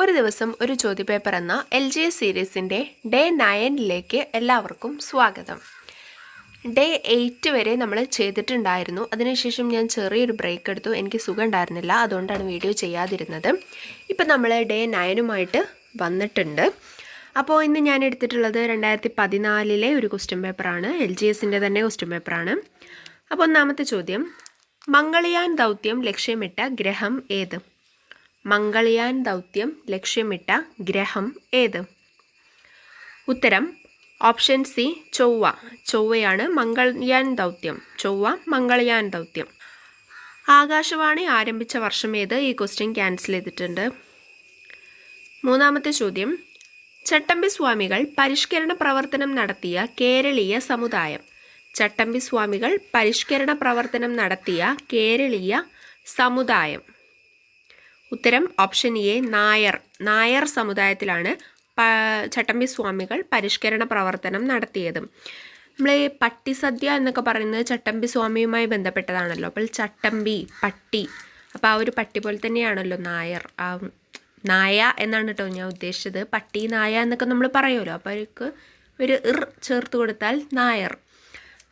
ഒരു ദിവസം ഒരു ചോദ്യപേപ്പർ എന്ന LGS സീരീസിൻ്റെ ഡേ 9ലേക്ക് എല്ലാവർക്കും സ്വാഗതം. ഡേ 8 വരെ നമ്മൾ ചെയ്തിട്ടുണ്ടായിരുന്നു. അതിനുശേഷം ഞാൻ ചെറിയൊരു ബ്രേക്ക് എടുത്തു. എനിക്ക് സുഖം ഉണ്ടായിരുന്നില്ല, അതുകൊണ്ടാണ് വീഡിയോ ചെയ്യാതിരുന്നത്. ഇപ്പം നമ്മൾ ഡേ 9 വന്നിട്ടുണ്ട്. അപ്പോൾ ഇന്ന് ഞാൻ എടുത്തിട്ടുള്ളത് 2014 ഒരു ക്വസ്റ്റ്യൻ പേപ്പറാണ്. LGSൻ്റെ തന്നെ ക്വസ്റ്റ്യൻ പേപ്പറാണ്. അപ്പോൾ ഒന്നാമത്തെ ചോദ്യം, മംഗൾയാൻ ദൗത്യം ലക്ഷ്യമിട്ട ഗ്രഹം ഏത്? മംഗൾയാൻ ദൗത്യം ലക്ഷ്യമിട്ട ഗ്രഹം ഏത്? ഉത്തരം ഓപ്ഷൻ സി ചൊവ്വ. ചൊവ്വയാണ് മംഗൾയാൻ ദൗത്യം. ചൊവ്വ മംഗൾയാൻ ദൗത്യം. ആകാശവാണി ആരംഭിച്ച വർഷം ഏത്? ഈ ക്വസ്റ്റ്യൻ ക്യാൻസൽ ചെയ്തിട്ടുണ്ട്. മൂന്നാമത്തെ ചോദ്യം, ചട്ടമ്പി സ്വാമികൾ പരിഷ്കരണ പ്രവർത്തനം നടത്തിയ കേരളീയ സമുദായം. ചട്ടമ്പി സ്വാമികൾ പരിഷ്കരണ പ്രവർത്തനം നടത്തിയ കേരളീയ സമുദായം. ഉത്തരം ഓപ്ഷൻ എ നായർ. നായർ സമുദായത്തിലാണ് ചട്ടമ്പി സ്വാമികൾ പരിഷ്കരണ പ്രവർത്തനം നടത്തിയത്. നമ്മൾ പട്ടിസദ്യ എന്നൊക്കെ പറയുന്നത് ചട്ടമ്പി സ്വാമിയുമായി ബന്ധപ്പെട്ടതാണല്ലോ. അപ്പോൾ ചട്ടമ്പി പട്ടി, അപ്പോൾ ആ ഒരു പട്ടി പോലെ തന്നെയാണല്ലോ നായർ. നായ എന്നാണ് കേട്ടോ ഞാൻ ഉദ്ദേശിച്ചത്. പട്ടി നായ എന്നൊക്കെ നമ്മൾ പറയുമല്ലോ, അപ്പോൾ അവർക്ക് ഒരു ചേർത്ത് കൊടുത്താൽ നായർ.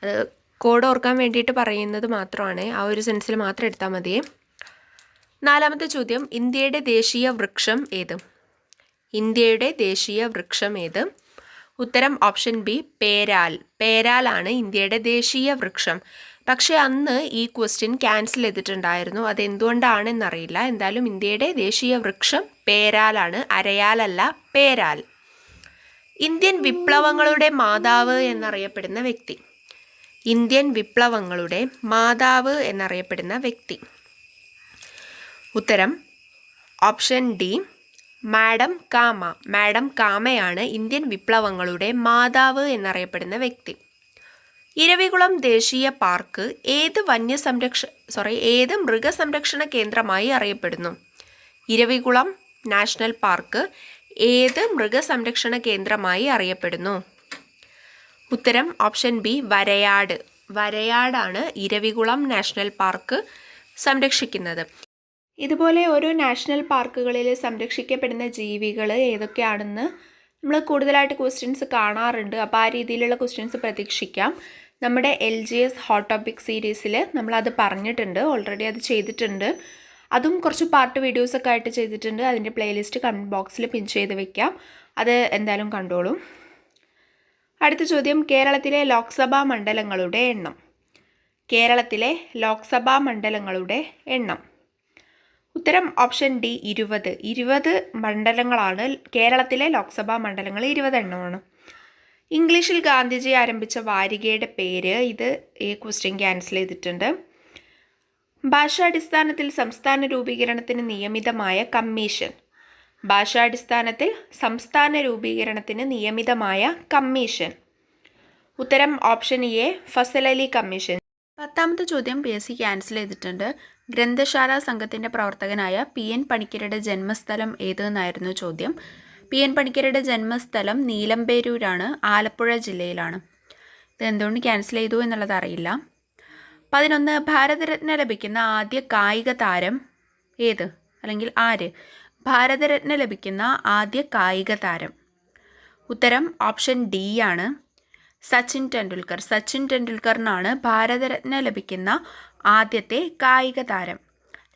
അത് കോഡ് ഓർക്കാൻ വേണ്ടിയിട്ട് പറയുന്നത് മാത്രമാണ്, ആ ഒരു സെൻസിൽ മാത്രം എടുത്താൽ മതിയേ. നാലാമത്തെ ചോദ്യം, ഇന്ത്യയുടെ ദേശീയ വൃക്ഷം ഏത്? ഇന്ത്യയുടെ ദേശീയ വൃക്ഷം ഏത്? ഉത്തരം ഓപ്ഷൻ ബി പേരാൽ. പേരാലാണ് ഇന്ത്യയുടെ ദേശീയ വൃക്ഷം. പക്ഷേ അന്ന് ഈ ക്വസ്റ്റ്യൻ ക്യാൻസൽ ചെയ്തിട്ടുണ്ടായിരുന്നു. അതെന്തുകൊണ്ടാണെന്നറിയില്ല. എന്തായാലും ഇന്ത്യയുടെ ദേശീയ വൃക്ഷം പേരാലാണ്, അരയാലല്ല, പേരാൽ. ഇന്ത്യൻ വിപ്ലവങ്ങളുടെ മാതാവ് എന്നറിയപ്പെടുന്ന വ്യക്തി. ഇന്ത്യൻ വിപ്ലവങ്ങളുടെ മാതാവ് എന്നറിയപ്പെടുന്ന വ്യക്തി. ഉത്തരം ഓപ്ഷൻ ഡി മാഡം കാമ. മാഡം കാമയാണ് ഇന്ത്യൻ വിപ്ലവങ്ങളുടെ മാതാവ് എന്നറിയപ്പെടുന്ന വ്യക്തി. ഇരവികുളം ദേശീയ പാർക്ക് ഏത് ഏത് മൃഗസംരക്ഷണ കേന്ദ്രമായി അറിയപ്പെടുന്നു? ഇരവികുളം നാഷണൽ പാർക്ക് ഏത് മൃഗസംരക്ഷണ കേന്ദ്രമായി അറിയപ്പെടുന്നു? ഉത്തരം ഓപ്ഷൻ ബി വരയാട്. വരയാടാണ് ഇരവികുളം നാഷണൽ പാർക്ക് സംരക്ഷിക്കുന്നത്. ഇതുപോലെ ഓരോ നാഷണൽ പാർക്കുകളിൽ സംരക്ഷിക്കപ്പെടുന്ന ജീവികൾ ഏതൊക്കെയാണെന്ന് നമ്മൾ കൂടുതലായിട്ട് ക്വസ്റ്റ്യൻസ് കാണാറുണ്ട്. അപ്പോൾ ആ രീതിയിലുള്ള ക്വസ്റ്റ്യൻസ് പ്രതീക്ഷിക്കാം. നമ്മുടെ LGS ഹോട്ട് ടോപ്പിക് സീരീസിൽ നമ്മളത് പറഞ്ഞിട്ടുണ്ട്, ഓൾറെഡി അത് ചെയ്തിട്ടുണ്ട്. അതും കുറച്ച് പാർട്ട് വീഡിയോസൊക്കെ ആയിട്ട് ചെയ്തിട്ടുണ്ട്. അതിൻ്റെ പ്ലേലിസ്റ്റ് കമൻറ്റ് ബോക്സിൽ പിൻ ചെയ്ത് വെക്കാം, അത് എന്തായാലും കണ്ടോളൂ. അടുത്ത ചോദ്യം, കേരളത്തിലെ ലോക്സഭാ മണ്ഡലങ്ങളുടെ എണ്ണം. കേരളത്തിലെ ലോക്സഭാ മണ്ഡലങ്ങളുടെ എണ്ണം. ഉത്തരം ഓപ്ഷൻ ഡി 20. 20 മണ്ഡലങ്ങളാണ് കേരളത്തിലെ ലോക്സഭാ മണ്ഡലങ്ങൾ. 20 എണ്ണമാണ്. ഇംഗ്ലീഷിൽ ഗാന്ധിജി ആരംഭിച്ച വാരികയുടെ പേര്. ഇത് ഈ ക്വസ്റ്റ്യൻ ക്യാൻസൽ ചെയ്തിട്ടുണ്ട്. ഭാഷാടിസ്ഥാനത്തിൽ സംസ്ഥാന രൂപീകരണത്തിന് നിയമിതമായ കമ്മീഷൻ. ഭാഷാടിസ്ഥാനത്തിൽ സംസ്ഥാന രൂപീകരണത്തിന് നിയമിതമായ കമ്മീഷൻ. ഉത്തരം option A Fazal Ali commission. 10ാമത്തെ ചോദ്യം PSC ക്യാൻസൽ ചെയ്തിട്ടുണ്ട്. ഗ്രന്ഥശാല സംഘത്തിൻ്റെ പ്രവർത്തകനായ PN പണിക്കരുടെ ജന്മസ്ഥലം ഏതെന്നായിരുന്നു ചോദ്യം. PN പണിക്കരുടെ ജന്മസ്ഥലം നീലമ്പേരൂരാണ്, ആലപ്പുഴ ജില്ലയിലാണ്. ഇത് എന്തുകൊണ്ട് ക്യാൻസൽ ചെയ്തു എന്നുള്ളത് അറിയില്ല. 11 ഭാരതരത്ന ലഭിക്കുന്ന ആദ്യ കായിക താരം ഏത്, അല്ലെങ്കിൽ ആര്? ഭാരതരത്ന ലഭിക്കുന്ന ആദ്യ കായിക താരം. ഉത്തരം ഓപ്ഷൻ ഡി ആണ് സച്ചിൻ ടെണ്ടുൽക്കർ. സച്ചിൻ ടെണ്ടുൽക്കറിനാണ് ഭാരതരത്ന ലഭിക്കുന്ന ആദ്യത്തെ കായിക താരം.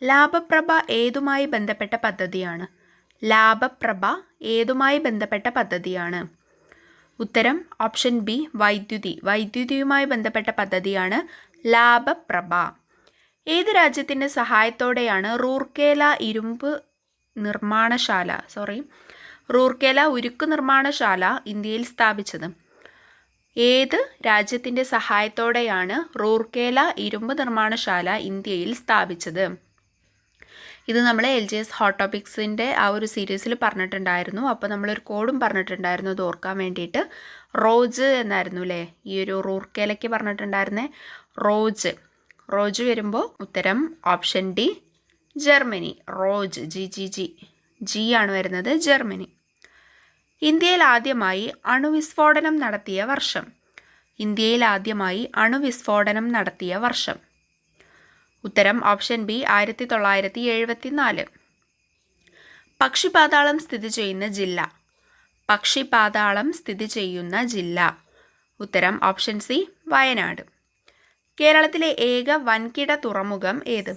ലാഭപ്രഭ ഏതുമായി ബന്ധപ്പെട്ട പദ്ധതിയാണ്? ലാഭപ്രഭ ഏതുമായി ബന്ധപ്പെട്ട പദ്ധതിയാണ്? ഉത്തരം ഓപ്ഷൻ ബി വൈദ്യുതി. വൈദ്യുതിയുമായി ബന്ധപ്പെട്ട പദ്ധതിയാണ് ലാഭപ്രഭ. ഏത് രാജ്യത്തിൻ്റെ സഹായത്തോടെയാണ് റൂർക്കേല ഉരുക്ക് നിർമ്മാണശാല ഇന്ത്യയിൽ സ്ഥാപിച്ചത്? ഏത് രാജ്യത്തിൻ്റെ സഹായത്തോടെയാണ് റൂർക്കേല ഇരുമ്പ് നിർമ്മാണശാല ഇന്ത്യയിൽ സ്ഥാപിച്ചത്? ഇത് നമ്മൾ LGS ഹോട്ട് ടോപ്പിക്സിൻ്റെ ആ ഒരു സീരീസിൽ പറഞ്ഞിട്ടുണ്ടായിരുന്നു. അപ്പോൾ നമ്മളൊരു കോഡും പറഞ്ഞിട്ടുണ്ടായിരുന്നു, അത് ഓർക്കാൻ വേണ്ടിയിട്ട്. റോജ് എന്നായിരുന്നു അല്ലേ ഈ ഒരു റൂർക്കേലയ്ക്ക് പറഞ്ഞിട്ടുണ്ടായിരുന്നേ? റോജ് വരുമ്പോൾ ഉത്തരം ഓപ്ഷൻ ഡി ജർമ്മനി. റോജ് ജി ആണ് വരുന്നത്, ജർമ്മനി. ഇന്ത്യയിൽ ആദ്യമായി അണുവിസ്ഫോടനം നടത്തിയ വർഷം. ഇന്ത്യയിൽ ആദ്യമായി അണുവിസ്ഫോടനം നടത്തിയ വർഷം. ഉത്തരം ഓപ്ഷൻ ബി 1974. പക്ഷിപാതാളം സ്ഥിതി ചെയ്യുന്ന ജില്ല. പക്ഷിപാതാളം സ്ഥിതി ചെയ്യുന്ന ജില്ല. ഉത്തരം ഓപ്ഷൻ സി വയനാട്. കേരളത്തിലെ ഏക വൻകിട തുറമുഖം ഏത്?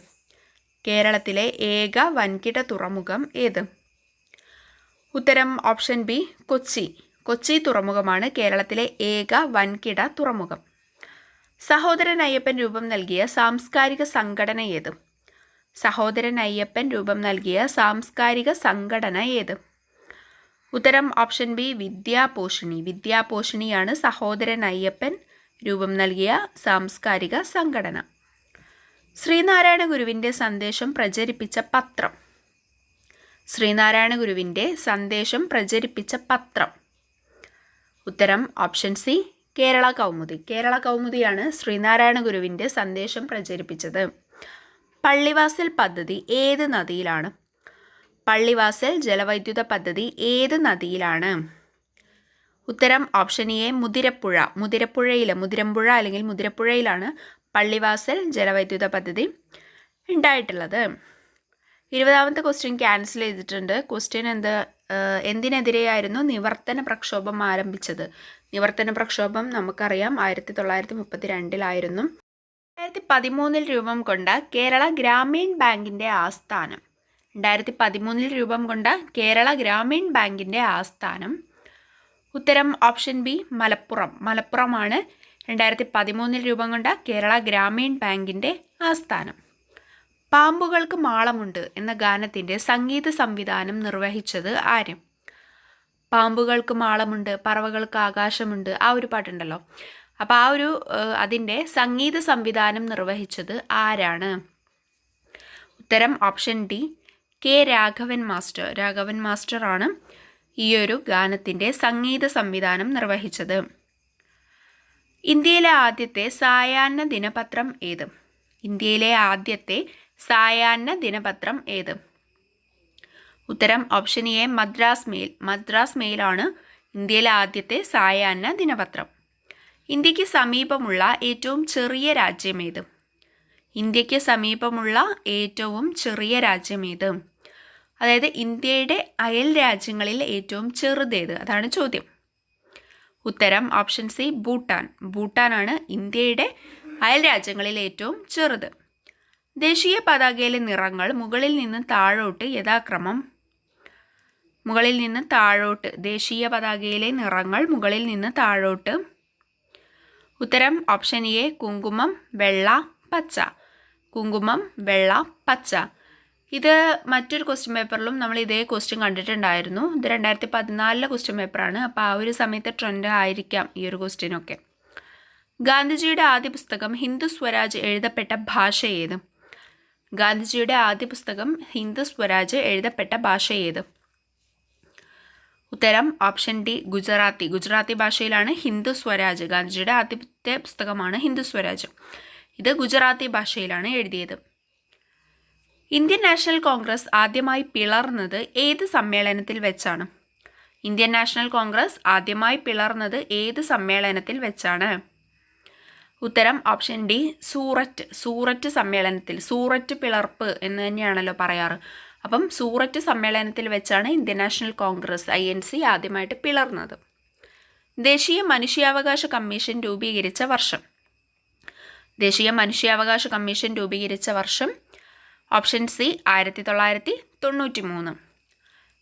കേരളത്തിലെ ഏക വൻകിട തുറമുഖം ഏത്? ഉത്തരം ഓപ്ഷൻ ബി കൊച്ചി. കൊച്ചി തുറമുഖമാണ് കേരളത്തിലെ ഏക വൻകിട തുറമുഖം. സഹോദരൻ അയ്യപ്പൻ രൂപം നൽകിയ സാംസ്കാരിക സംഘടന ഏത്? സഹോദരൻ അയ്യപ്പൻ രൂപം നൽകിയ സാംസ്കാരിക സംഘടന ഏത്? ഉത്തരം ഓപ്ഷൻ ബി വിദ്യാപോഷിണി. വിദ്യാപോഷിണിയാണ് സഹോദരൻ അയ്യപ്പൻ രൂപം നൽകിയ സാംസ്കാരിക സംഘടന. ശ്രീനാരായണ ഗുരുവിൻ്റെ സന്ദേശം പ്രചരിപ്പിച്ച പത്രം. ശ്രീനാരായണ ഗുരുവിൻ്റെ സന്ദേശം പ്രചരിപ്പിച്ച പത്രം. ഉത്തരം ഓപ്ഷൻ സി കേരള കൗമുദി. കേരള കൗമുദിയാണ് ശ്രീനാരായണ ഗുരുവിൻ്റെ സന്ദേശം പ്രചരിപ്പിച്ചത്. പള്ളിവാസൽ പദ്ധതി ഏത് നദിയിലാണ്? പള്ളിവാസൽ ജലവൈദ്യുത പദ്ധതി ഏത് നദിയിലാണ്? ഉത്തരം ഓപ്ഷൻ എ മുതിരപ്പുഴ. മുതിരമ്പുഴ അല്ലെങ്കിൽ മുതിരപ്പുഴയിലാണ് പള്ളിവാസൽ ജലവൈദ്യുത പദ്ധതി ഉണ്ടായിട്ടുള്ളത്. 20ാമത്തെ ക്വസ്റ്റ്യൻ ക്യാൻസൽ ചെയ്തിട്ടുണ്ട്. ക്വസ്റ്റ്യൻ എന്തിനെതിരെയായിരുന്നു നിവർത്തന പ്രക്ഷോഭം ആരംഭിച്ചത്? നിവർത്തന പ്രക്ഷോഭം നമുക്കറിയാം 1932 2013 രൂപം കൊണ്ട കേരള ഗ്രാമീൺ ബാങ്കിൻ്റെ ആസ്ഥാനം. 2013 രൂപം കൊണ്ട കേരള ഗ്രാമീൺ ബാങ്കിൻ്റെ ആസ്ഥാനം. ഉത്തരം ഓപ്ഷൻ ബി മലപ്പുറം. മലപ്പുറമാണ് 2013 രൂപം കൊണ്ട കേരള ഗ്രാമീൺ ബാങ്കിൻ്റെ ആസ്ഥാനം. പാമ്പുകൾക്ക് മാളമുണ്ട് എന്ന ഗാനത്തിൻ്റെ സംഗീത സംവിധാനം നിർവഹിച്ചത് ആര്? പാമ്പുകൾക്ക് മാളമുണ്ട്, പറവകൾക്ക് ആകാശമുണ്ട്, ആ ഒരു പാട്ടുണ്ടല്ലോ. അപ്പോൾ അതിൻ്റെ സംഗീത സംവിധാനം നിർവഹിച്ചത് ആരാണ്? ഉത്തരം option D K Raghavan master. Raghavan മാസ്റ്ററാണ് ഈ ഒരു ഗാനത്തിൻ്റെ സംഗീത സംവിധാനം നിർവഹിച്ചത്. ഇന്ത്യയിലെ ആദ്യത്തെ സായാഹ്ന ദിനപത്രം ഏത്? ഇന്ത്യയിലെ ആദ്യത്തെ സായാഹ്ന ദിനപത്രം ഏത്? ഉത്തരം option A Madras mail. Madras മെയിലാണ് ഇന്ത്യയിലെ ആദ്യത്തെ സായാഹ്ന ദിനപത്രം. ഇന്ത്യക്ക് സമീപമുള്ള ഏറ്റവും ചെറിയ രാജ്യം ഏത്? ഇന്ത്യക്ക് സമീപമുള്ള ഏറ്റവും ചെറിയ രാജ്യം ഏത്? അതായത് ഇന്ത്യയുടെ അയൽ രാജ്യങ്ങളിൽ ഏറ്റവും ചെറുതേത്? അതാണ് ചോദ്യം. ഉത്തരം ഓപ്ഷൻ സി ഭൂട്ടാൻ. ഭൂട്ടാനാണ് ഇന്ത്യയുടെ അയൽ രാജ്യങ്ങളിൽ ഏറ്റവും ചെറുത്. ദേശീയ പതാകയിലെ നിറങ്ങൾ മുകളിൽ നിന്ന് താഴോട്ട് യഥാക്രമം. മുകളിൽ നിന്ന് താഴോട്ട് ദേശീയ പതാകയിലെ നിറങ്ങൾ മുകളിൽ നിന്ന് താഴോട്ട്. ഉത്തരം ഓപ്ഷൻ എ കുങ്കുമം, വെള്ള, പച്ച. കുങ്കുമം, വെള്ള, പച്ച. ഇത് മറ്റൊരു ക്വസ്റ്റ്യൻ പേപ്പറിലും നമ്മൾ ഇതേ ക്വസ്റ്റ്യൻ കണ്ടിട്ടുണ്ടായിരുന്നു. ഇത് 2014 ക്വസ്റ്റ്യൻ പേപ്പറാണ്. അപ്പോൾ ആ ഒരു സമയത്തെ ട്രെൻഡ് ആയിരിക്കാം ഈ ഒരു ക്വസ്റ്റ്യനൊക്കെ. ഗാന്ധിജിയുടെ ആദ്യ പുസ്തകം ഹിന്ദു സ്വരാജ് എഴുതപ്പെട്ട ഭാഷ ഏത്? ഗാന്ധിജിയുടെ ആദ്യ പുസ്തകം ഹിന്ദു സ്വരാജ് എഴുതപ്പെട്ട ഭാഷ ഏത്? ഉത്തരം ഓപ്ഷൻ ഡി ഗുജറാത്തി. ഗുജറാത്തി ഭാഷയിലാണ് ഹിന്ദു സ്വരാജ്. ഗാന്ധിജിയുടെ ആദ്യത്തെ പുസ്തകമാണ് ഹിന്ദു സ്വരാജ്. ഇത് ഗുജറാത്തി ഭാഷയിലാണ് എഴുതിയത്. ഇന്ത്യൻ നാഷണൽ കോൺഗ്രസ് ആദ്യമായി പിളർന്നത് ഏത് സമ്മേളനത്തിൽ വെച്ചാണ്? ഇന്ത്യൻ നാഷണൽ കോൺഗ്രസ് ആദ്യമായി പിളർന്നത് ഏത് സമ്മേളനത്തിൽ വെച്ചാണ്? ഉത്തരം ഓപ്ഷൻ ഡി സൂററ്റ് സമ്മേളനത്തിൽ. സൂററ്റ് പിളർപ്പ് എന്ന് തന്നെയാണല്ലോ പറയാറ്. അപ്പം സൂററ്റ് സമ്മേളനത്തിൽ വെച്ചാണ് ഇന്ത്യൻ നാഷണൽ കോൺഗ്രസ് INC ആദ്യമായിട്ട് പിളർന്നത്. ദേശീയ മനുഷ്യാവകാശ കമ്മീഷൻ രൂപീകരിച്ച വർഷം. ദേശീയ മനുഷ്യാവകാശ കമ്മീഷൻ രൂപീകരിച്ച വർഷം ഓപ്ഷൻ സി 1993.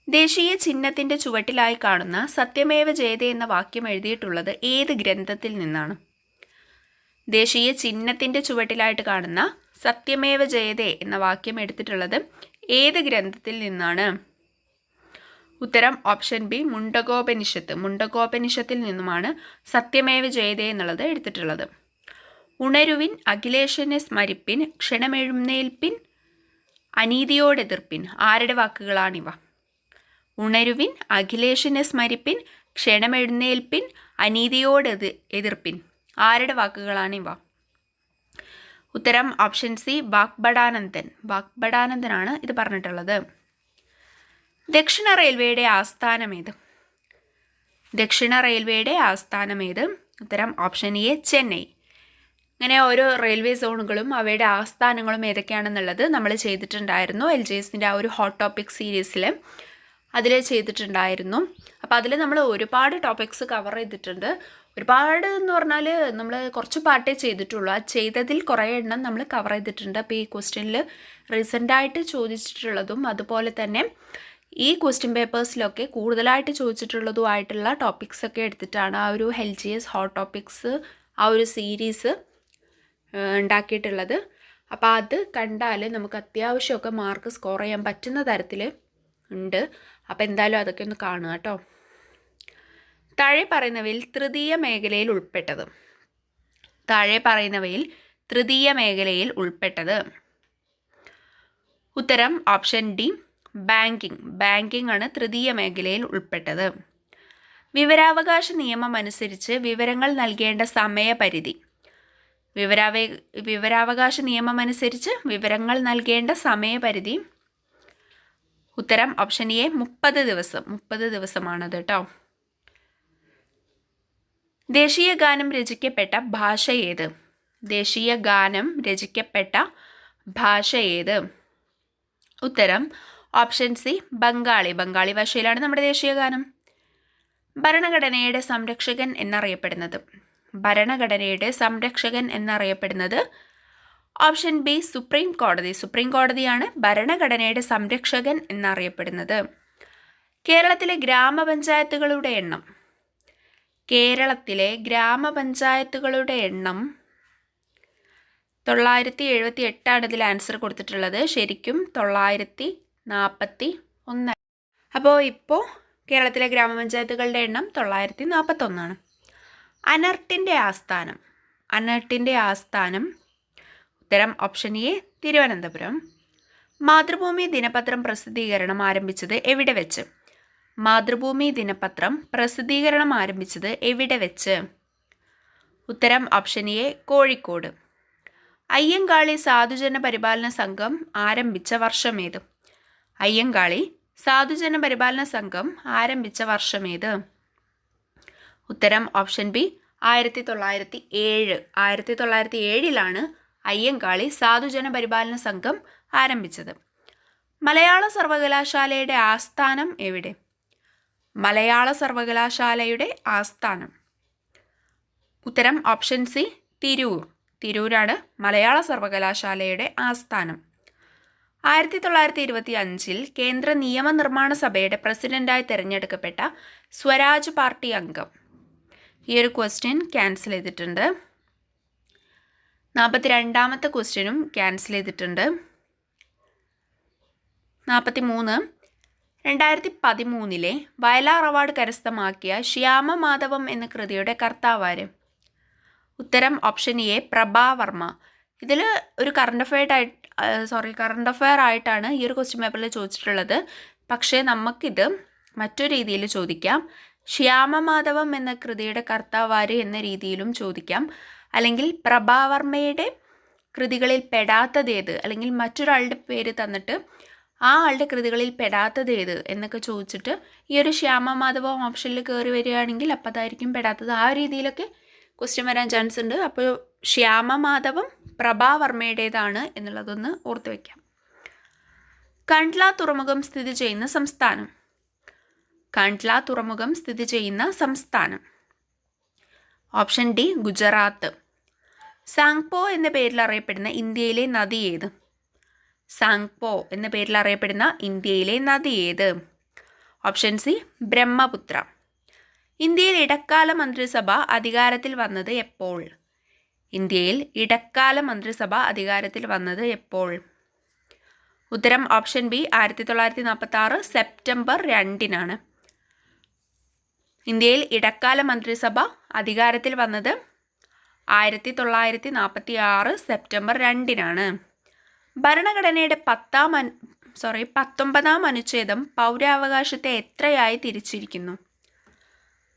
ദേശീയ ചിഹ്നത്തിൻ്റെ ചുവട്ടിലായി കാണുന്ന സത്യമേവ ജയതേ എന്ന വാക്യം എഴുതിയിട്ടുള്ളത് ഏത് ഗ്രന്ഥത്തിൽ നിന്നാണ്? ദേശീയ ചിഹ്നത്തിൻ്റെ ചുവട്ടിലായിട്ട് കാണുന്ന സത്യമേവ ജയതേ എന്ന വാക്യം എടുത്തിട്ടുള്ളത് ഏത് ഗ്രന്ഥത്തിൽ നിന്നാണ്? ഉത്തരം ഓപ്ഷൻ ബി മുണ്ടകോപനിഷത്ത്. മുണ്ടകോപനിഷത്തിൽ നിന്നുമാണ് സത്യമേവ ജയതേ എന്നുള്ളത് എടുത്തിട്ടുള്ളത്. ഉണരുവിൻ, അഖിലേഷനെ സ്മരിപ്പിൻ, ക്ഷണമെഴുന്നേൽപ്പിൻ, അനീതിയോടെതിർപ്പിൻ. ആരുടെ വാക്കുകളാണിവ? ഉണരുവിൻ, അഖിലേഷനെ സ്മരിപ്പിൻ, ക്ഷണമെഴുന്നേൽപ്പിൻ, അനീതിയോടെതിർപ്പിൻ. ആരുടെ വാക്കുകളാണിവ? ഉത്തരം ഓപ്ഷൻ സി വാഗ്ഭടാനന്ദൻ. വാഗ്ഭടാനന്ദനാണ് ഇത് പറഞ്ഞിട്ടുള്ളത്. ദക്ഷിണ റെയിൽവേയുടെ ആസ്ഥാനം ഏത്? ദക്ഷിണ റെയിൽവേയുടെ ആസ്ഥാനം ഏത്? ഉത്തരം ഓപ്ഷൻ എ ചെന്നൈ. അങ്ങനെ ഓരോ റെയിൽവേ സോണുകളും അവയുടെ ആസ്ഥാനങ്ങളും ഏതൊക്കെയാണെന്നുള്ളത് നമ്മൾ ചെയ്തിട്ടുണ്ടായിരുന്നു LGSൻ്റെ ആ ഒരു ഹോട്ട് ടോപ്പിക് സീരീസിൽ. അതിൽ ചെയ്തിട്ടുണ്ടായിരുന്നു. അപ്പോൾ അതിൽ നമ്മൾ ഒരുപാട് ടോപ്പിക്സ് കവർ ചെയ്തിട്ടുണ്ട്. ഒരുപാട് എന്ന് പറഞ്ഞാൽ നമ്മൾ കുറച്ച് പാർട്ടേ ചെയ്തിട്ടുള്ളൂ. ആ ചെയ്തതിൽ കുറേ എണ്ണം നമ്മൾ കവർ ചെയ്തിട്ടുണ്ട്. അപ്പോൾ ഈ ക്വസ്റ്റ്യനിൽ റീസെൻ്റായിട്ട് ചോദിച്ചിട്ടുള്ളതും അതുപോലെ തന്നെ ഈ ക്വസ്റ്റ്യൻ പേപ്പേഴ്സിലൊക്കെ കൂടുതലായിട്ട് ചോദിച്ചിട്ടുള്ളതുമായിട്ടുള്ള ടോപ്പിക്സൊക്കെ എടുത്തിട്ടാണ് ആ ഒരു LGS ഹോട്ട് ടോപ്പിക്സ് ആ ഒരു സീരീസ് ഉണ്ടാക്കിയിട്ടുള്ളത്. അപ്പോൾ അത് കണ്ടാൽ നമുക്ക് അത്യാവശ്യമൊക്കെ മാർക്ക് സ്കോർ ചെയ്യാൻ പറ്റുന്ന തരത്തിൽ ഉണ്ട്. അപ്പോൾ എന്തായാലും അതൊക്കെ ഒന്ന് കാണുക കേട്ടോ. താഴെ പറയുന്നവയിൽ തൃതീയ മേഖലയിൽ ഉൾപ്പെട്ടത്. താഴെ പറയുന്നവയിൽ തൃതീയ മേഖലയിൽ ഉൾപ്പെട്ടത്. ഉത്തരം ഓപ്ഷൻ ഡി ബാങ്കിങ്. ബാങ്കിങ് ആണ് തൃതീയ മേഖലയിൽ ഉൾപ്പെട്ടത്. വിവരാവകാശ നിയമം അനുസരിച്ച് വിവരങ്ങൾ നൽകേണ്ട സമയപരിധി. വിവരാവകാശ നിയമം അനുസരിച്ച് വിവരങ്ങൾ നൽകേണ്ട സമയപരിധി. ഉത്തരം ഓപ്ഷൻ എ 30 ദിവസം. 30 ദിവസമാണത് കേട്ടോ. ദേശീയ ഗാനം രചിക്കപ്പെട്ട ഭാഷ ഏത്? ദേശീയ ഗാനം രചിക്കപ്പെട്ട ഭാഷ ഏത്? ഉത്തരം ഓപ്ഷൻ സി ബംഗാളി. ബംഗാളി ഭാഷയിലാണ് നമ്മുടെ ദേശീയ ഗാനം. ഭരണഘടനയുടെ സംരക്ഷകൻ എന്നറിയപ്പെടുന്നത്. ഭരണഘടനയുടെ സംരക്ഷകൻ എന്നറിയപ്പെടുന്നത്. ഓപ്ഷൻ ബി സുപ്രീം കോടതി. സുപ്രീം കോടതിയാണ് ഭരണഘടനയുടെ സംരക്ഷകൻ എന്നറിയപ്പെടുന്നത്. കേരളത്തിലെ ഗ്രാമപഞ്ചായത്തുകളുടെ എണ്ണം. കേരളത്തിലെ ഗ്രാമപഞ്ചായത്തുകളുടെ എണ്ണം 978 ഇതിൽ ആൻസർ കൊടുത്തിട്ടുള്ളത്. ശരിക്കും 941. അപ്പോൾ ഇപ്പോൾ കേരളത്തിലെ ഗ്രാമപഞ്ചായത്തുകളുടെ എണ്ണം 941. അനർട്ടിൻ്റെ ആസ്ഥാനം. അനർട്ടിൻ്റെ ആസ്ഥാനം. ഉത്തരം ഓപ്ഷൻ എ തിരുവനന്തപുരം. മാതൃഭൂമി ദിനപത്രം പ്രസിദ്ധീകരണം ആരംഭിച്ചത് എവിടെ വെച്ച്? മാതൃഭൂമി ദിനപത്രം പ്രസിദ്ധീകരണം ആരംഭിച്ചത് എവിടെ വെച്ച്? ഉത്തരം ഓപ്ഷൻ എ കോഴിക്കോട്. അയ്യങ്കാളി സാധുജന പരിപാലന സംഘം ആരംഭിച്ച വർഷമേത്? അയ്യങ്കാളി സാധുജന പരിപാലന സംഘം ആരംഭിച്ച വർഷമേത്? ഉത്തരം ഓപ്ഷൻ ബി 1907. 1907 അയ്യങ്കാളി സാധുജന പരിപാലന സംഘം ആരംഭിച്ചത്. മലയാള സർവകലാശാലയുടെ ആസ്ഥാനം എവിടെ? മലയാള സർവകലാശാലയുടെ ആസ്ഥാനം. ഉത്തരം ഓപ്ഷൻ സി തിരൂർ. തിരൂരാണ് മലയാള സർവകലാശാലയുടെ ആസ്ഥാനം. 1925 കേന്ദ്ര നിയമനിർമ്മാണ സഭയുടെ പ്രസിഡന്റായി തിരഞ്ഞെടുക്കപ്പെട്ട സ്വരാജ് പാർട്ടി അംഗം. ഈ ഒരു ക്വസ്റ്റ്യൻ ക്യാൻസൽ ചെയ്തിട്ടുണ്ട്. 42ാമത്തെ ക്വസ്റ്റ്യനും ക്യാൻസൽ ചെയ്തിട്ടുണ്ട്. 43 2013 വയലാർ അവാർഡ് കരസ്ഥമാക്കിയ ശ്യാമമാധവം എന്ന കൃതിയുടെ കർത്താവാര്? ഉത്തരം ഓപ്ഷൻ എ പ്രഭാവർമ്മ. ഇതിൽ ഒരു കറണ്ട് അഫെയർ ആയിട്ടാണ് ഈ ഒരു ക്വസ്റ്റ്യൻ പേപ്പറിൽ ചോദിച്ചിട്ടുള്ളത്. പക്ഷേ നമുക്കിത് മറ്റൊരു രീതിയിൽ ചോദിക്കാം. ശ്യാമമാധവം എന്ന കൃതിയുടെ കർത്താവാര് എന്ന രീതിയിലും ചോദിക്കാം. അല്ലെങ്കിൽ പ്രഭാവർമ്മയുടെ കൃതികളിൽ പെടാത്തതേത്, അല്ലെങ്കിൽ മറ്റൊരാളുടെ പേര് തന്നിട്ട് ആ ആളുടെ കൃതികളിൽ പെടാത്തതേത് എന്നൊക്കെ ചോദിച്ചിട്ട് ഈ ഒരു ശ്യാമമാധവം ഓപ്ഷനിൽ കയറി വരികയാണെങ്കിൽ അപ്പം അതായിരിക്കും പെടാത്തത്. ആ രീതിയിലൊക്കെ ക്വസ്റ്റ്യൻ വരാൻ ചാൻസ് ഉണ്ട്. അപ്പോൾ ശ്യാമമാധവം പ്രഭാവർമ്മയുടേതാണ് എന്നുള്ളതൊന്ന് ഓർത്ത് വയ്ക്കാം. കണ്ട്ല തുറമുഖം സ്ഥിതി ചെയ്യുന്ന സംസ്ഥാനം. കണ്ട്ല തുറമുഖം സ്ഥിതി ചെയ്യുന്ന സംസ്ഥാനം. Option D Gujarat. സാങ്പോ എന്ന പേരിൽ അറിയപ്പെടുന്ന ഇന്ത്യയിലെ നദി ഏത്? സാങ്പോ എന്ന പേരിൽ അറിയപ്പെടുന്ന ഇന്ത്യയിലെ നദി ഏത്? Option C Brahmaputra. ഇന്ത്യയിൽ ഇടക്കാല മന്ത്രിസഭ അധികാരത്തിൽ വന്നത് എപ്പോൾ? ഇന്ത്യയിൽ ഇടക്കാല മന്ത്രിസഭ അധികാരത്തിൽ വന്നത് എപ്പോൾ? ഉത്തരം ഓപ്ഷൻ ബി 1946 സെപ്റ്റംബർ 2. ഇന്ത്യയിൽ ഇടക്കാല മന്ത്രിസഭ അധികാരത്തിൽ വന്നത് 1946 സെപ്റ്റംബർ 2. ഭരണഘടനയുടെ 19ാം അനുച്ഛേദം പൗരാവകാശത്തെ എത്രയായി തിരിച്ചിരിക്കുന്നു?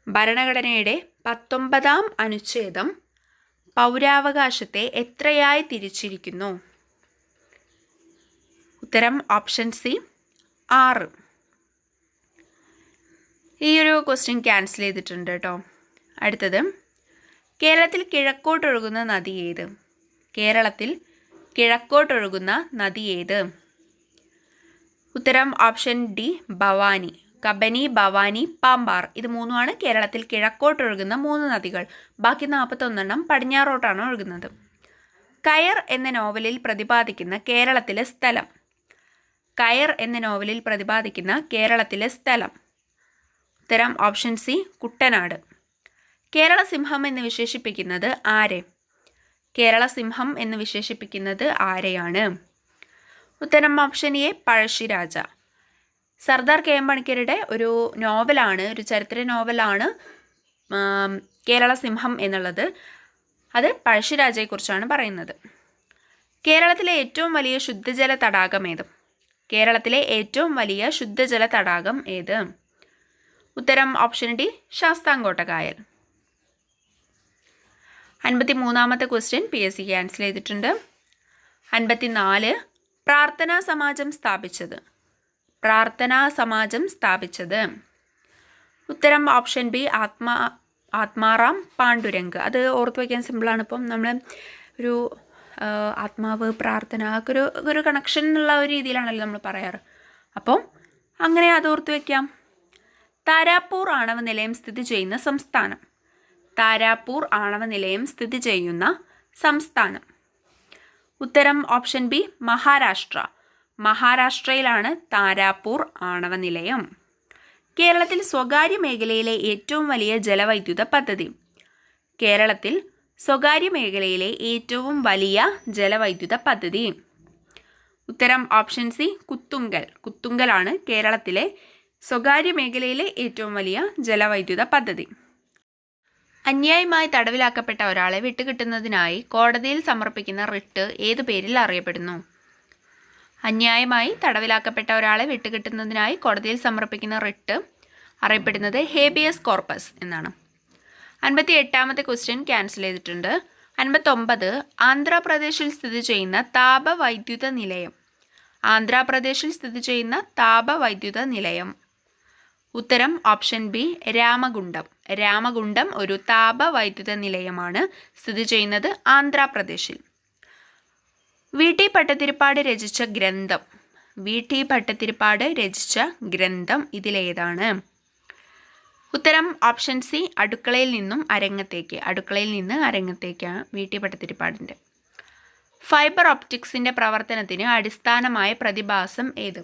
ഭരണഘടനയുടെ 19ാം അനുച്ഛേദം പൗരാവകാശത്തെ എത്രയായി തിരിച്ചിരിക്കുന്നു? ഉത്തരം ഓപ്ഷൻ സി 6. ഈ ഒരു ക്വസ്റ്റ്യൻ ക്യാൻസൽ ചെയ്തിട്ടുണ്ട് കേട്ടോ. അടുത്തത്, കേരളത്തിൽ കിഴക്കോട്ടൊഴുകുന്ന നദി ഏത്? കേരളത്തിൽ കിഴക്കോട്ടൊഴുകുന്ന നദി ഏത്? ഉത്തരം ഓപ്ഷൻ ഡി ഭവാനി. കബനി, ഭവാനി, പാമ്പാർ. ഇത് മൂന്നുമാണ് കേരളത്തിൽ കിഴക്കോട്ടൊഴുകുന്ന 3 നദികൾ. ബാക്കി 41 പടിഞ്ഞാറോട്ടാണ് ഒഴുകുന്നത്. കയർ എന്ന നോവലിൽ പ്രതിപാദിക്കുന്ന കേരളത്തിലെ സ്ഥലം. കയർ എന്ന നോവലിൽ പ്രതിപാദിക്കുന്ന കേരളത്തിലെ സ്ഥലം. ഉത്തരം ഓപ്ഷൻ സി, കുട്ടനാട്. കേരള സിംഹം എന്ന് വിശേഷിപ്പിക്കുന്നത് ആരെ? കേരള സിംഹം എന്ന് വിശേഷിപ്പിക്കുന്നത് ആരെയാണ്? ഉത്തരം option A, Pazhassiraja. Sardar K M പണിക്കരുടെ ഒരു നോവലാണ്, ഒരു ചരിത്ര നോവലാണ് കേരള സിംഹം എന്നുള്ളത്. അത് പഴശ്ശിരാജയെക്കുറിച്ചാണ് പറയുന്നത്. കേരളത്തിലെ ഏറ്റവും വലിയ ശുദ്ധജല തടാകം ഏത്? കേരളത്തിലെ ഏറ്റവും വലിയ ശുദ്ധജല തടാകം ഏത്? ഉത്തരം ഓപ്ഷൻ ഡി, ശാസ്താംകോട്ട കായൽ. 53ാമത്തെ ക്വസ്റ്റ്യൻ PSC ക്യാൻസൽ ചെയ്തിട്ടുണ്ട്. 54 പ്രാർത്ഥനാ സമാജം സ്ഥാപിച്ചത്. പ്രാർത്ഥനാ സമാജം സ്ഥാപിച്ചത്. ഉത്തരം ഓപ്ഷൻ ബി, ആത്മാറാം പാണ്ഡുരംഗ്. അത് ഓർത്ത് വയ്ക്കാൻ സിമ്പിളാണ്. ഇപ്പം നമ്മൾ ഒരു ആത്മാവ്, പ്രാർത്ഥന ഒക്കെ ഒരു കണക്ഷൻ എന്നുള്ള ഒരു രീതിയിലാണല്ലോ നമ്മൾ പറയാറ്. അപ്പം അങ്ങനെ അത് ഓർത്ത് വയ്ക്കാം. താരാപൂർ ആണവ നിലയം സ്ഥിതി ചെയ്യുന്ന സംസ്ഥാനം. താരാപൂർ ആണവ നിലയം സ്ഥിതി ചെയ്യുന്ന സംസ്ഥാനം. ഉത്തരം ഓപ്ഷൻ ബി, മഹാരാഷ്ട്ര. മഹാരാഷ്ട്രയിലാണ് താരാപൂർ ആണവ നിലയം. കേരളത്തിൽ സ്വകാര്യ മേഖലയിലെ ഏറ്റവും വലിയ ജലവൈദ്യുത പദ്ധതി. കേരളത്തിൽ സ്വകാര്യ മേഖലയിലെ ഏറ്റവും വലിയ ജലവൈദ്യുത പദ്ധതി. ഉത്തരം ഓപ്ഷൻ സി, കുത്തുങ്കൽ. കുത്തുങ്കലാണ് കേരളത്തിലെ സ്വകാര്യ മേഖലയിലെ ഏറ്റവും വലിയ ജലവൈദ്യുത പദ്ധതി. അന്യായമായി തടവിലാക്കപ്പെട്ട ഒരാളെ വിട്ടുകിട്ടുന്നതിനായി കോടതിയിൽ സമർപ്പിക്കുന്ന റിട്ട് ഏതു പേരിൽ അറിയപ്പെടുന്നു? അന്യായമായി തടവിലാക്കപ്പെട്ട ഒരാളെ വിട്ടുകിട്ടുന്നതിനായി കോടതിയിൽ സമർപ്പിക്കുന്ന റിട്ട് അറിയപ്പെടുന്നത് ഹേബിയസ് കോർപ്പസ് എന്നാണ്. 58ാമത്തെ ക്വസ്റ്റ്യൻ ക്യാൻസൽ ചെയ്തിട്ടുണ്ട്. 59 ആന്ധ്രാപ്രദേശിൽ സ്ഥിതി ചെയ്യുന്ന താപവൈദ്യുത നിലയം. ആന്ധ്രാപ്രദേശിൽ സ്ഥിതി ചെയ്യുന്ന താപവൈദ്യുത നിലയം. ഉത്തരം ഓപ്ഷൻ ബി, രാമഗുണ്ടം. രാമഗുണ്ടം ഒരു താപവൈദ്യുത നിലയമാണ്, സ്ഥിതി ചെയ്യുന്നത് ആന്ധ്രാപ്രദേശിൽ. വി.ടി. ഭട്ടതിരിപ്പാട് രചിച്ച ഗ്രന്ഥം. വി.ടി. ഭട്ടതിരിപ്പാട് രചിച്ച ഗ്രന്ഥം ഇതിലേതാണ്? ഉത്തരം ഓപ്ഷൻ സി, അടുക്കളയിൽ നിന്നും അരങ്ങത്തേക്ക്. അടുക്കളയിൽ നിന്ന് അരങ്ങത്തേക്കാണ് വി.ടി. ഭട്ടതിരിപ്പാടിൻ്റെ. ഫൈബർ ഒപ്റ്റിക്സിൻ്റെ പ്രവർത്തനത്തിന് അടിസ്ഥാനമായ പ്രതിഭാസം ഏത്?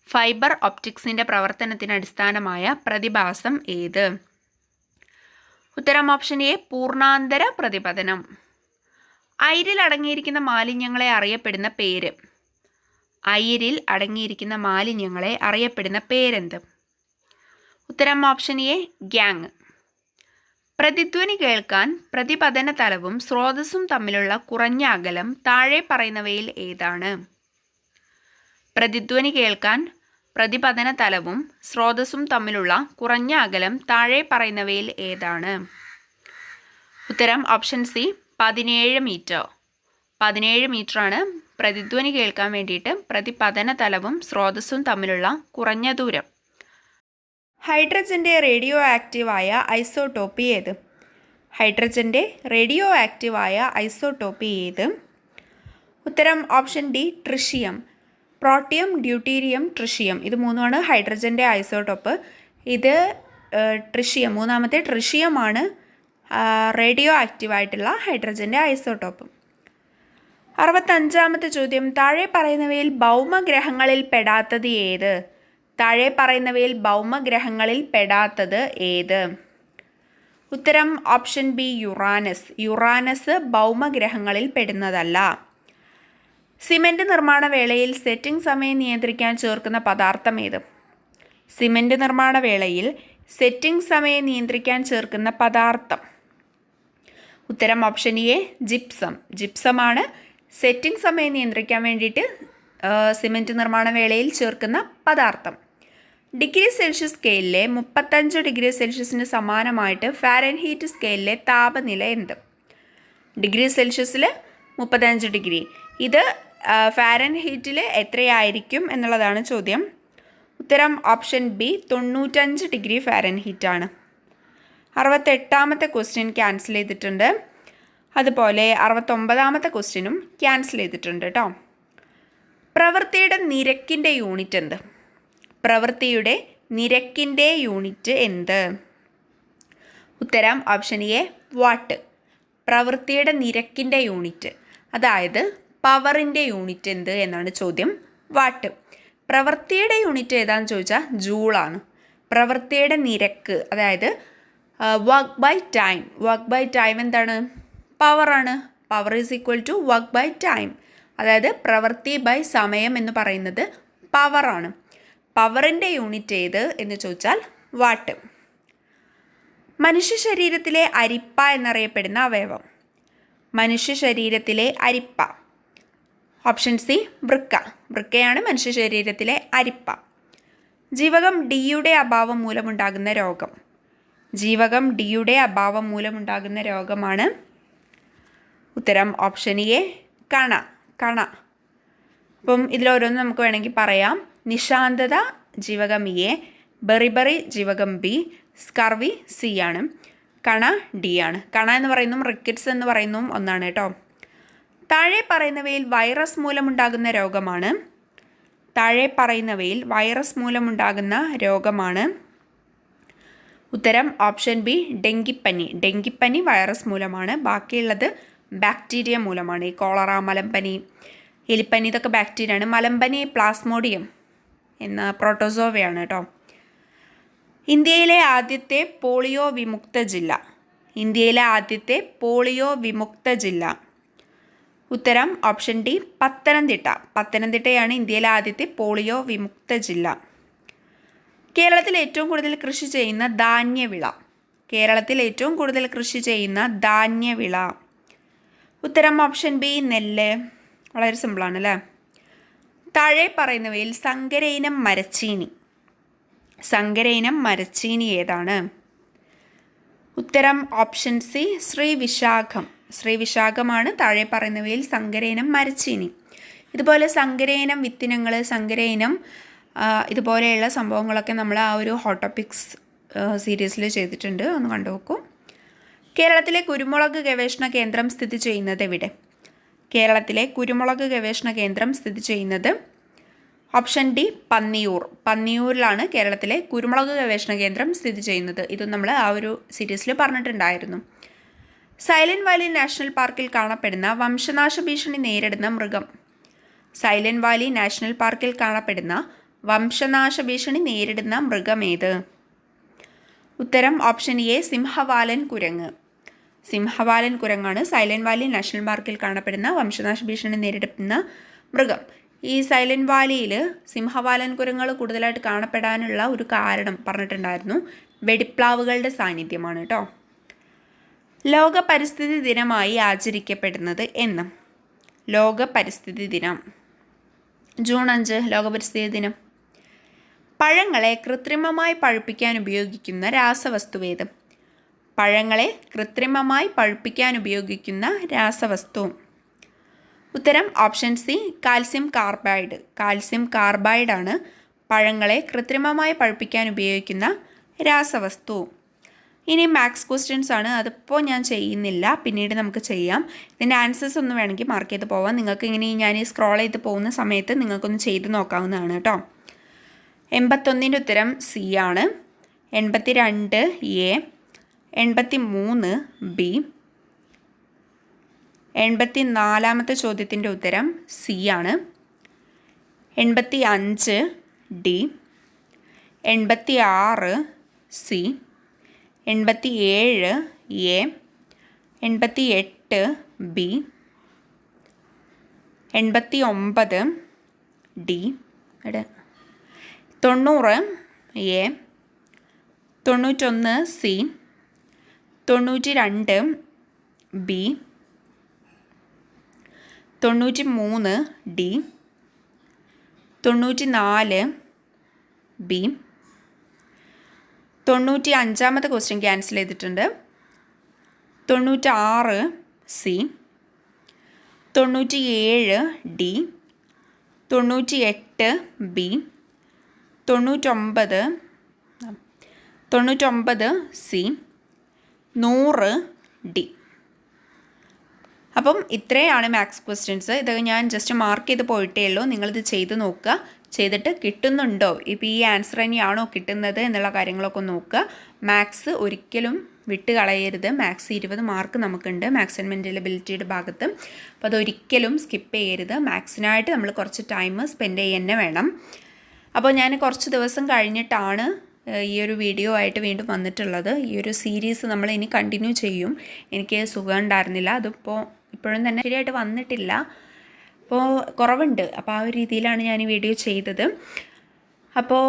ഫൈബർ ഒപ്റ്റിക്സിൻ്റെ പ്രവർത്തനത്തിന് അടിസ്ഥാനമായ പ്രതിഭാസം ഏത്? ഉത്തരം ഓപ്ഷൻ എ, പൂർണ്ണാന്തര പ്രതിപതനം. അയിരിൽ അടങ്ങിയിരിക്കുന്ന മാലിന്യങ്ങളെ അറിയപ്പെടുന്ന പേര്. അയിരിൽ അടങ്ങിയിരിക്കുന്ന മാലിന്യങ്ങളെ അറിയപ്പെടുന്ന പേരെന്ത്? ഉത്തരം ഓപ്ഷൻ എ, ഗ്യാങ്. പ്രതിധ്വനി കേൾക്കാൻ പ്രതിപതന തലവും സ്രോതസ്സും തമ്മിലുള്ള കുറഞ്ഞ അകലം താഴെ പറയുന്നവയിൽ ഏതാണ്? പ്രതിധ്വനി കേൾക്കാൻ പ്രതിപതന തലവും സ്രോതസ്സും തമ്മിലുള്ള കുറഞ്ഞ അകലം താഴെ പറയുന്നവയിൽ ഏതാണ്? ഉത്തരം ഓപ്ഷൻ സി, 17 മീറ്റർ. 17 മീറ്ററാണ് പ്രതിധ്വനി കേൾക്കാൻ വേണ്ടിയിട്ട് പ്രതിപതന തലവും സ്രോതസ്സും തമ്മിലുള്ള കുറഞ്ഞ ദൂരം. ഹൈഡ്രജൻ്റെ റേഡിയോ ആക്റ്റീവായ ഐസോട്ടോപ്പി ഏത്? ഹൈഡ്രജൻ്റെ റേഡിയോ ആക്റ്റീവായ ഐസോട്ടോപ്പി ഏത്? ഉത്തരം option D, tritium. Protium, deuterium, tritium. ഇത് മൂന്നുമാണ് ഹൈഡ്രജൻ്റെ ഐസോട്ടോപ്പ്. ഇത് ട്രിഷിയം, മൂന്നാമത്തെ ട്രിഷിയമാണ് റേഡിയോ ആക്റ്റീവായിട്ടുള്ള ഹൈഡ്രജൻ്റെ ഐസോട്ടോപ്പ്. 65ാമത്തെ ചോദ്യം, താഴെ പറയുന്നവയിൽ ഭൗമഗ്രഹങ്ങളിൽ പെടാത്തത് ഏത്? താഴെ പറയുന്നവയിൽ ഭൗമഗ്രഹങ്ങളിൽ പെടാത്തത് ഏത്? ഉത്തരം ഓപ്ഷൻ ബി, യുറാനസ്. യുറാനസ് ഭൗമഗ്രഹങ്ങളിൽ പെടുന്നതല്ല. സിമൻറ്റ് നിർമ്മാണ വേളയിൽ സെറ്റിംഗ് സമയം നിയന്ത്രിക്കാൻ ചേർക്കുന്ന പദാർത്ഥം ഏത്? സിമൻറ്റ് നിർമ്മാണ വേളയിൽ സെറ്റിംഗ് സമയം നിയന്ത്രിക്കാൻ ചേർക്കുന്ന പദാർത്ഥം. ഉത്തരം ഓപ്ഷൻ എ, ജിപ്സം. ജിപ്സമാണ് സെറ്റിംഗ് സമയം നിയന്ത്രിക്കാൻ വേണ്ടിയിട്ട് സിമൻറ്റ് നിർമ്മാണ വേളയിൽ ചേർക്കുന്ന പദാർത്ഥം. ഡിഗ്രി സെൽഷ്യസ് സ്കെയിലിലെ 35 ഡിഗ്രി സെൽഷ്യസിന് സമാനമായിട്ട് ഫാരൻഹീറ്റ് സ്കെയിലിലെ താപനില എന്ത്? ഡിഗ്രി സെൽഷ്യസിൽ 35 ഡിഗ്രി. ഇത് ഫാരൻഹീറ്റിൽ എത്രയായിരിക്കും എന്നുള്ളതാണ് ചോദ്യം. ഉത്തരം ഓപ്ഷൻ ബി, 95 ഡിഗ്രി ഫാരൻഹീറ്റാണ്. 68ാമത്തെ ക്വസ്റ്റ്യൻ ക്യാൻസൽ ചെയ്തിട്ടുണ്ട്. അതുപോലെ 69ാമത്തെ ക്വസ്റ്റ്യനും ക്യാൻസൽ ചെയ്തിട്ടുണ്ട് കേട്ടോ. പ്രവൃത്തിയുടെ നിരക്കിൻ്റെ യൂണിറ്റ് എന്ത്? പ്രവൃത്തിയുടെ നിരക്കിൻ്റെ യൂണിറ്റ് എന്ത്? ഉത്തരം ഓപ്ഷൻ എ വാട്ട്. പ്രവൃത്തിയുടെ നിരക്കിൻ്റെ യൂണിറ്റ്, അതായത് പവറിൻ്റെ യൂണിറ്റ് എന്ത് എന്നാണ് ചോദ്യം. വാട്ട്. പ്രവൃത്തിയുടെ യൂണിറ്റ് ഏതാണെന്ന് ചോദിച്ചാൽ ജൂളാണ്. പ്രവൃത്തിയുടെ നിരക്ക്, അതായത് work by time. Work by time എന്താണ്? പവറാണ്. Power is equal to work by time. അതായത് പ്രവൃത്തി ബൈ സമയം എന്ന് പറയുന്നത് പവറാണ്. പവറിൻ്റെ യൂണിറ്റ് ഏത് എന്ന് ചോദിച്ചാൽ വാട്ട്. മനുഷ്യ ശരീരത്തിലെ അരിപ്പ എന്നറിയപ്പെടുന്ന അവയവം. മനുഷ്യ ശരീരത്തിലെ അരിപ്പ. ഓപ്ഷൻ സി വൃക്ക. വൃക്കയാണ് മനുഷ്യ ശരീരത്തിലെ അരിപ്പ. ജീവകം ഡിയുടെ അഭാവം മൂലമുണ്ടാകുന്ന രോഗം. ജീവകം ഡിയുടെ അഭാവം മൂലമുണ്ടാകുന്ന രോഗമാണ് ഉത്തരം ഓപ്ഷൻ എ കണ. കണ. അപ്പം ഇതിലോരോന്ന് നമുക്ക് വേണമെങ്കിൽ പറയാം. നിശാന്തത ജീവകം എ, ബെറിബറി ജീവകം ബി, സ്കർവി സി ആണ്, കണ ഡി ആണ്. കണ എന്ന് പറയുന്നതും റിക്കറ്റ്സ് എന്ന് പറയുന്നതും ഒന്നാണ് കേട്ടോ. താഴെ പറയുന്നവയിൽ വൈറസ് മൂലമുണ്ടാകുന്ന രോഗമാണ്. താഴെ പറയുന്നവയിൽ വൈറസ് മൂലമുണ്ടാകുന്ന രോഗമാണ് ഉത്തരം ഓപ്ഷൻ ബി ഡെങ്കിപ്പനി. ഡെങ്കിപ്പനി വൈറസ് മൂലമാണ്. ബാക്കിയുള്ളത് ബാക്ടീരിയ മൂലമാണ്. ഈ കോളറ, മലമ്പനി, എലിപ്പനി ഇതൊക്കെ ബാക്ടീരിയ ആണ്. മലമ്പനി പ്ലാസ്മോഡിയം എന്ന പ്രോട്ടോസോവയാണ് കേട്ടോ. ഇന്ത്യയിലെ ആദ്യത്തെ പോളിയോ വിമുക്ത ജില്ല. ഇന്ത്യയിലെ ആദ്യത്തെ പോളിയോ വിമുക്ത ജില്ല ഉത്തരം ഓപ്ഷൻ ഡി പത്തനംതിട്ട. പത്തനംതിട്ടയാണ് ഇന്ത്യയിലെ ആദ്യത്തെ പോളിയോ വിമുക്ത ജില്ല. കേരളത്തിൽ ഏറ്റവും കൂടുതൽ കൃഷി ചെയ്യുന്ന ധാന്യവിള. കേരളത്തിൽ ഏറ്റവും കൂടുതൽ കൃഷി ചെയ്യുന്ന ധാന്യവിള ഉത്തരം ഓപ്ഷൻ ബി നെല്ല്. വളരെ സിമ്പിളാണ് അല്ലേ. താഴെ പറയുന്നവയിൽ സങ്കര ഇനം മരച്ചീനി. സങ്കര ഇനം മരച്ചീനി ഏതാണ്? ഉത്തരം ഓപ്ഷൻ സി ശ്രീവിശാഖം. ശ്രീവിശാഖമാണ് താഴെ പറയുന്നവയിൽ സങ്കര ഇനം മരച്ചീനി. ഇതുപോലെ സങ്കര ഇനം വിത്തിനങ്ങൾ, സങ്കര ഇനം ഇതുപോലെയുള്ള സംഭവങ്ങളൊക്കെ നമ്മൾ ആ ഒരു ഹോട്ട് ടോപ്പിക്സ് സീരീസിൽ ചെയ്തിട്ടുണ്ട്. ഒന്ന് കണ്ടു നോക്കൂ. കേരളത്തിലെ കുരുമുളക് ഗവേഷണ കേന്ദ്രം സ്ഥിതി ചെയ്യുന്നത് എവിടെ? കേരളത്തിലെ കുരുമുളക് ഗവേഷണ കേന്ദ്രം സ്ഥിതി ചെയ്യുന്നത് ഓപ്ഷൻ ഡി പന്നിയൂർ. പന്നിയൂരിലാണ് കേരളത്തിലെ കുരുമുളക് ഗവേഷണ കേന്ദ്രം സ്ഥിതി ചെയ്യുന്നത്. ഇത് നമ്മൾ ആ ഒരു സീരീസിൽ പറഞ്ഞിട്ടുണ്ടായിരുന്നു. സൈലന്റ് വാലി നാഷണൽ പാർക്കിൽ കാണപ്പെടുന്ന വംശനാശ ഭീഷണി നേരിടുന്ന മൃഗം. സൈലന്റ് വാലി നാഷണൽ പാർക്കിൽ കാണപ്പെടുന്ന വംശനാശ ഭീഷണി നേരിടുന്ന മൃഗം ഏത്? ഉത്തരം ഓപ്ഷൻ എ സിംഹവാലൻ കുരങ്ങ്. സിംഹവാലൻ കുരങ്ങാണ് സൈലന്റ് വാലി നാഷണൽ പാർക്കിൽ കാണപ്പെടുന്ന വംശനാശ ഭീഷണി നേരിടുന്ന മൃഗം. ഈ സൈലന്റ് വാലിയിൽ സിംഹവാലൻ കുരങ്ങൾ കൂടുതലായിട്ട് കാണപ്പെടാനുള്ള ഒരു കാരണം പറഞ്ഞിട്ടുണ്ടായിരുന്നു. വെടിപ്ലാവുകളുടെ സാന്നിധ്യമാണ് കേട്ടോ. ലോക പരിസ്ഥിതി ദിനമായി ആചരിക്കപ്പെടുന്നത് എന്ന്? ലോക പരിസ്ഥിതി ദിനം ജൂൺ 5 ലോക പരിസ്ഥിതി ദിനം. പഴങ്ങളെ കൃത്രിമമായി പഴുപ്പിക്കാൻ ഉപയോഗിക്കുന്ന രാസവസ്തുവേത്? പഴങ്ങളെ കൃത്രിമമായി പഴുപ്പിക്കാൻ ഉപയോഗിക്കുന്ന രാസവസ്തു ഉത്തരം option C calcium carbide. Calcium കാർബൈഡാണ് പഴങ്ങളെ കൃത്രിമമായി പഴുപ്പിക്കാൻ ഉപയോഗിക്കുന്ന രാസവസ്തു. ഇനി മാത്സ് ക്വസ്റ്റ്യൻസ് ആണ്. അതിപ്പോൾ ഞാൻ ചെയ്യുന്നില്ല, പിന്നീട് നമുക്ക് ചെയ്യാം. ഇതിൻ്റെ ആൻസേഴ്സ് ഒന്ന് വേണമെങ്കിൽ മാർക്ക് ചെയ്ത് പോവാം. നിങ്ങൾക്ക് ഇങ്ങനെ ഞാൻ ഈ സ്ക്രോൾ ചെയ്ത് പോകുന്ന സമയത്ത് നിങ്ങൾക്കൊന്ന് ചെയ്ത് നോക്കാവുന്നതാണ് കേട്ടോ. 81ൻ്റെ ഉത്തരം സി ആണ്. 82 എ, 83 ബി, 84ാമത്തെ ചോദ്യത്തിൻ്റെ ഉത്തരം സി ആണ്. 85 D, 86 C, 87 A, 88 B, 89 D, 90 A, 91 C, 92 B, 93 D, 94 B. 95ാമത്തെ ക്വസ്റ്റ്യൻ ക്യാൻസൽ ചെയ്തിട്ടുണ്ട്. 96 C, 97 D, 98 B, 99 C, 100 D. അപ്പം ഇത്രയാണ് മാത്സ് ക്വസ്റ്റ്യൻസ്. ഇത് ഞാൻ ജസ്റ്റ് മാർക്ക് ചെയ്ത് പോയിട്ടേ ഉള്ളൂ. നിങ്ങളിത് ചെയ്ത് നോക്കുക. ചെയ്തിട്ട് കിട്ടുന്നുണ്ടോ, ഇപ്പോൾ ഈ ആൻസർ തന്നെയാണോ കിട്ടുന്നത് എന്നുള്ള കാര്യങ്ങളൊക്കെ നോക്കുക. മാത്സ് ഒരിക്കലും വിട്ട് കളയരുത്. മാത്സ് 20 മാർക്ക് നമുക്കുണ്ട് മാത്സ് ആൻഡ് മെൻ്റൽ എബിലിറ്റിയുടെ ഭാഗത്ത്. അപ്പോൾ അതൊരിക്കലും സ്കിപ്പ് ചെയ്യരുത്. മാത്സിനായിട്ട് നമ്മൾ കുറച്ച് ടൈം സ്പെൻഡ് ചെയ്യുക വേണം. അപ്പോൾ ഞാൻ കുറച്ച് ദിവസം കഴിഞ്ഞിട്ടാണ് ഈ ഒരു വീഡിയോ ആയിട്ട് വീണ്ടും വന്നിട്ടുള്ളത്. ഈ ഒരു സീരീസ് നമ്മൾ ഇനി കണ്ടിന്യൂ ചെയ്യും. എനിക്ക് സുഖം ഉണ്ടായിരുന്നില്ല, അതിപ്പോൾ ഇപ്പോഴും തന്നെ ശരിയായിട്ട് വന്നിട്ടില്ല, അപ്പോൾ കുറവുണ്ട്. അപ്പോൾ ആ ഒരു രീതിയിലാണ് ഞാൻ ഈ വീഡിയോ ചെയ്തത്. അപ്പോൾ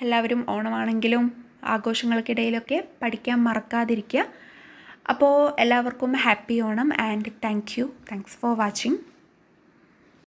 എല്ലാവരും ഓണമാണെങ്കിലും ആഘോഷങ്ങൾക്കിടയിലൊക്കെ പഠിക്കാൻ മറക്കാതിരിക്കുക. അപ്പോൾ എല്ലാവർക്കും happy Onam and thanks for watching.